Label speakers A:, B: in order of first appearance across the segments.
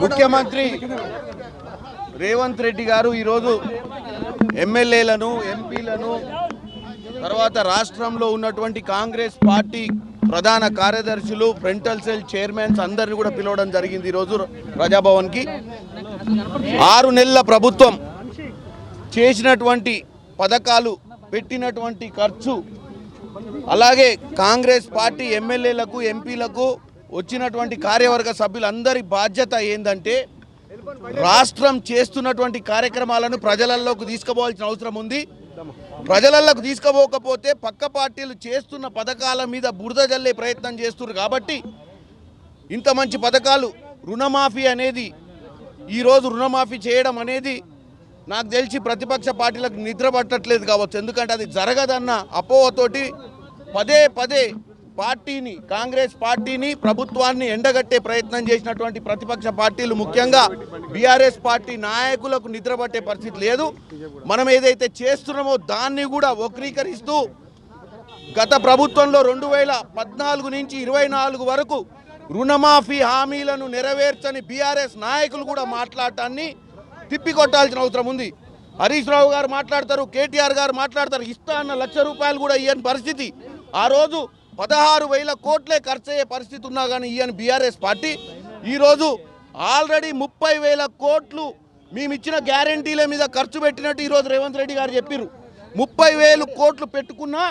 A: ముఖ్యమంత్రి రేవంత్ రెడ్డి గారు ఈరోజు ఎమ్మెల్యేలను ఎంపీలను తర్వాత రాష్ట్రంలో ఉన్నటువంటి కాంగ్రెస్ పార్టీ ప్రధాన కార్యదర్శులు ఫ్రంటల్ సెల్ చైర్మన్స్ అందరిని కూడా పిలవడం జరిగింది. ఈరోజు ప్రజాభవన్కి 6 నెలల ప్రభుత్వం చేసినటువంటి పథకాలు, పెట్టినటువంటి ఖర్చు, అలాగే కాంగ్రెస్ పార్టీ ఎమ్మెల్యేలకు ఎంపీలకు వచ్చినటువంటి కార్యవర్గ సభ్యులందరి బాధ్యత ఏంటంటే రాష్ట్రం చేస్తున్నటువంటి కార్యక్రమాలను ప్రజలలోకి తీసుకుపోవాల్సిన అవసరం ఉంది. ప్రజలలోకి తీసుకుపోకపోతే పక్క పార్టీలు చేస్తున్న పథకాల మీద బురద జల్లే ప్రయత్నం చేస్తున్నారు. కాబట్టి ఇంత మంచి పథకాలు, రుణమాఫీ అనేది, ఈరోజు రుణమాఫీ చేయడం అనేది నాకు తెలిసి ప్రతిపక్ష పార్టీలకు నిద్ర పట్టట్లేదు కావచ్చు. ఎందుకంటే అది జరగదన్న అపోహతోటి పదే పార్టీని, కాంగ్రెస్ పార్టీని, ప్రభుత్వాన్ని ఎండగట్టే ప్రయత్నం చేసినటువంటి ప్రతిపక్ష పార్టీలు, ముఖ్యంగా బీఆర్ఎస్ పార్టీ నాయకులకు నిద్రపట్టే పరిస్థితి లేదు. మనం ఏదైతే చేస్తున్నామో దాన్ని కూడా వక్రీకరిస్తూ గత ప్రభుత్వంలో 2014 నుంచి 24 వరకు రుణమాఫీ హామీలను నెరవేర్చని బీఆర్ఎస్ నాయకులు కూడా మాట్లాడటాన్ని తిప్పికొట్టాల్సిన అవసరం ఉంది. హరీష్ రావు గారు మాట్లాడతారు, కేటీఆర్ గారు మాట్లాడతారు, ఇస్తా అన్న ₹1,00,000 కూడా ఇయ్యని పరిస్థితి. ఆ రోజు 16,000 కోట్లే ఖర్చు అయ్యే పరిస్థితి ఉన్నా కానీ ఇయ్యని బీఆర్ఎస్ పార్టీ ఈరోజు ఆల్రెడీ 30,000 కోట్లు మేము ఇచ్చిన గ్యారంటీల మీద ఖర్చు పెట్టినట్టు ఈరోజు రేవంత్ రెడ్డి గారు చెప్పారు. 30,000 కోట్లు పెట్టుకున్నా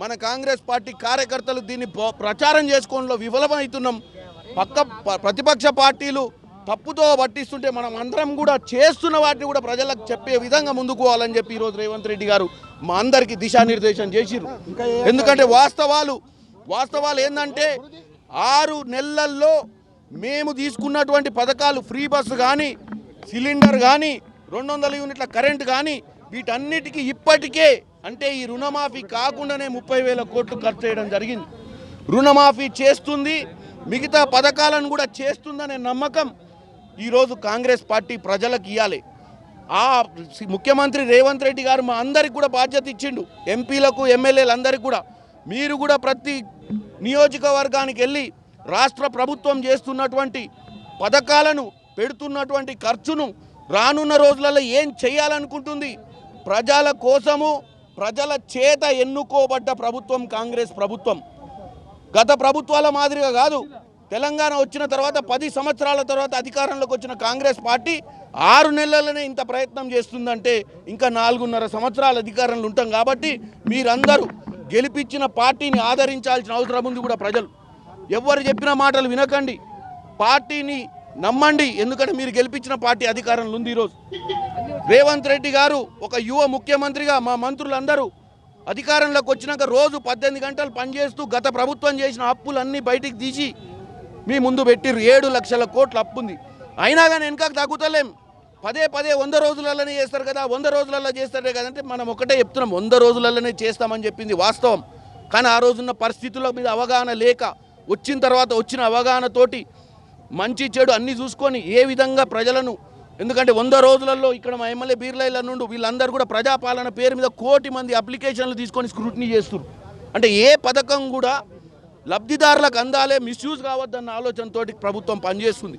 A: మన కాంగ్రెస్ పార్టీ కార్యకర్తలు దీన్ని ప్రచారం చేసుకోవడంలో విఫలమవుతున్నాం. ప్రతిపక్ష పార్టీలు తప్పుతో పట్టిస్తుంటే మనం అందరం కూడా చేస్తున్న వాటిని కూడా ప్రజలకు చెప్పే విధంగా ముందుకు పోవాలని చెప్పి ఈరోజు రేవంత్ రెడ్డి గారు మా అందరికీ దిశానిర్దేశం చేసిరు. ఎందుకంటే వాస్తవాలు ఏంటంటే 6 నెలల్లో మేము తీసుకున్నటువంటి పథకాలు, ఫ్రీ బస్సు కానీ, సిలిండర్ కానీ, 200 యూనిట్ల కరెంట్ కానీ, వీటన్నిటికీ ఇప్పటికే అంటే ఈ రుణమాఫీ కాకుండానే 30,000 కోట్లు ఖర్చు చేయడం జరిగింది. రుణమాఫీ చేస్తుంది, మిగతా పథకాలను కూడా చేస్తుందనే నమ్మకం ఈరోజు కాంగ్రెస్ పార్టీ ప్రజలకు ఇవ్వాలి. ఆ ముఖ్యమంత్రి రేవంత్ రెడ్డి గారు మా అందరికి కూడా బాధ్యత ఇచ్చిండు, ఎంపీలకు ఎమ్మెల్యేలందరికీ కూడా. మీరు కూడా ప్రతి నియోజకవర్గానికి వెళ్ళి రాష్ట్ర ప్రభుత్వం చేస్తున్నటువంటి పథకాలను, పెడుతున్నటువంటి ఖర్చును, రానున్న రోజులలో ఏం చేయాలనుకుంటుంది, ప్రజల కోసము ప్రజల చేత ఎన్నుకోబడ్డ ప్రభుత్వం కాంగ్రెస్ ప్రభుత్వం. గత ప్రభుత్వాల మాదిరిగా కాదు. తెలంగాణ వచ్చిన తర్వాత 10 సంవత్సరాల తర్వాత అధికారంలోకి వచ్చిన కాంగ్రెస్ పార్టీ 6 నెలలనే ఇంత ప్రయత్నం చేస్తుందంటే ఇంకా 4.5 సంవత్సరాల అధికారంలో ఉంటాం. కాబట్టి మీరందరూ గెలిపించిన పార్టీని ఆదరించాల్సిన అవసరం ఉంది కూడా. ప్రజలు ఎవరు చెప్పిన మాటలు వినకండి, పార్టీని నమ్మండి. ఎందుకంటే మీరు గెలిపించిన పార్టీ అధికారంలో ఉంది. ఈరోజు రేవంత్ రెడ్డి గారు ఒక యువ ముఖ్యమంత్రిగా మా మంత్రులందరూ అధికారంలోకి వచ్చినాక రోజు 18 గంటలు పనిచేస్తూ గత ప్రభుత్వం చేసిన అప్పులన్నీ బయటికి తీసి మీ ముందు పెట్టిర్రు. 7 లక్షల కోట్ల అప్పు ఉంది. అయినా కానీ వెనకకు తగ్గుతలేం. పదే 100 రోజులలోనే చేస్తారు కదా, 100 రోజులలో చేస్తారే కదంటే మనం ఒకటే చెప్తున్నాం, 100 రోజులలోనే చేస్తామని చెప్పింది వాస్తవం. కానీ ఆ రోజున్న పరిస్థితుల మీద అవగాహన లేక, వచ్చిన తర్వాత వచ్చిన అవగాహనతోటి మంచి చెడు అన్నీ చూసుకొని ఏ విధంగా ప్రజలను, ఎందుకంటే 100 రోజులలో ఇక్కడ మా ఎమ్మెల్యే బీర్లైల నుండి వీళ్ళందరూ కూడా ప్రజాపాలన పేరు మీద 1 కోటి మంది అప్లికేషన్లు తీసుకొని స్క్రూటినీ చేస్తున్నారు. అంటే ఏ పథకం కూడా లబ్ధిదారులకు అందాలే, మిస్యూజ్ కావద్దన్న ఆలోచనతో ప్రభుత్వం పనిచేస్తుంది.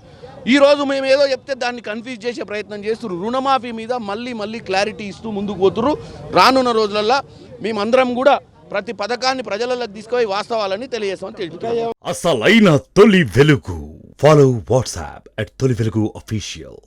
A: ఈరోజు మేము ఏదో చెప్తే దాన్ని కన్ఫ్యూజ్ చేసే ప్రయత్నం చేస్తున్నారు. రుణమాఫీ మీద మళ్ళీ క్లారిటీ ఇస్తూ ముందుకు పోతున్నారు. రానున్న రోజులలో మేమందరం కూడా ప్రతి పథకాన్ని ప్రజలకు తీసుకుపోయి వాస్తవాలని తెలియజేస్తామని తెలుసుకుంటాం.
B: అసలైన తొలి వెలుగు. ఫాలో వాట్సాప్ @తొలి వెలుగు official.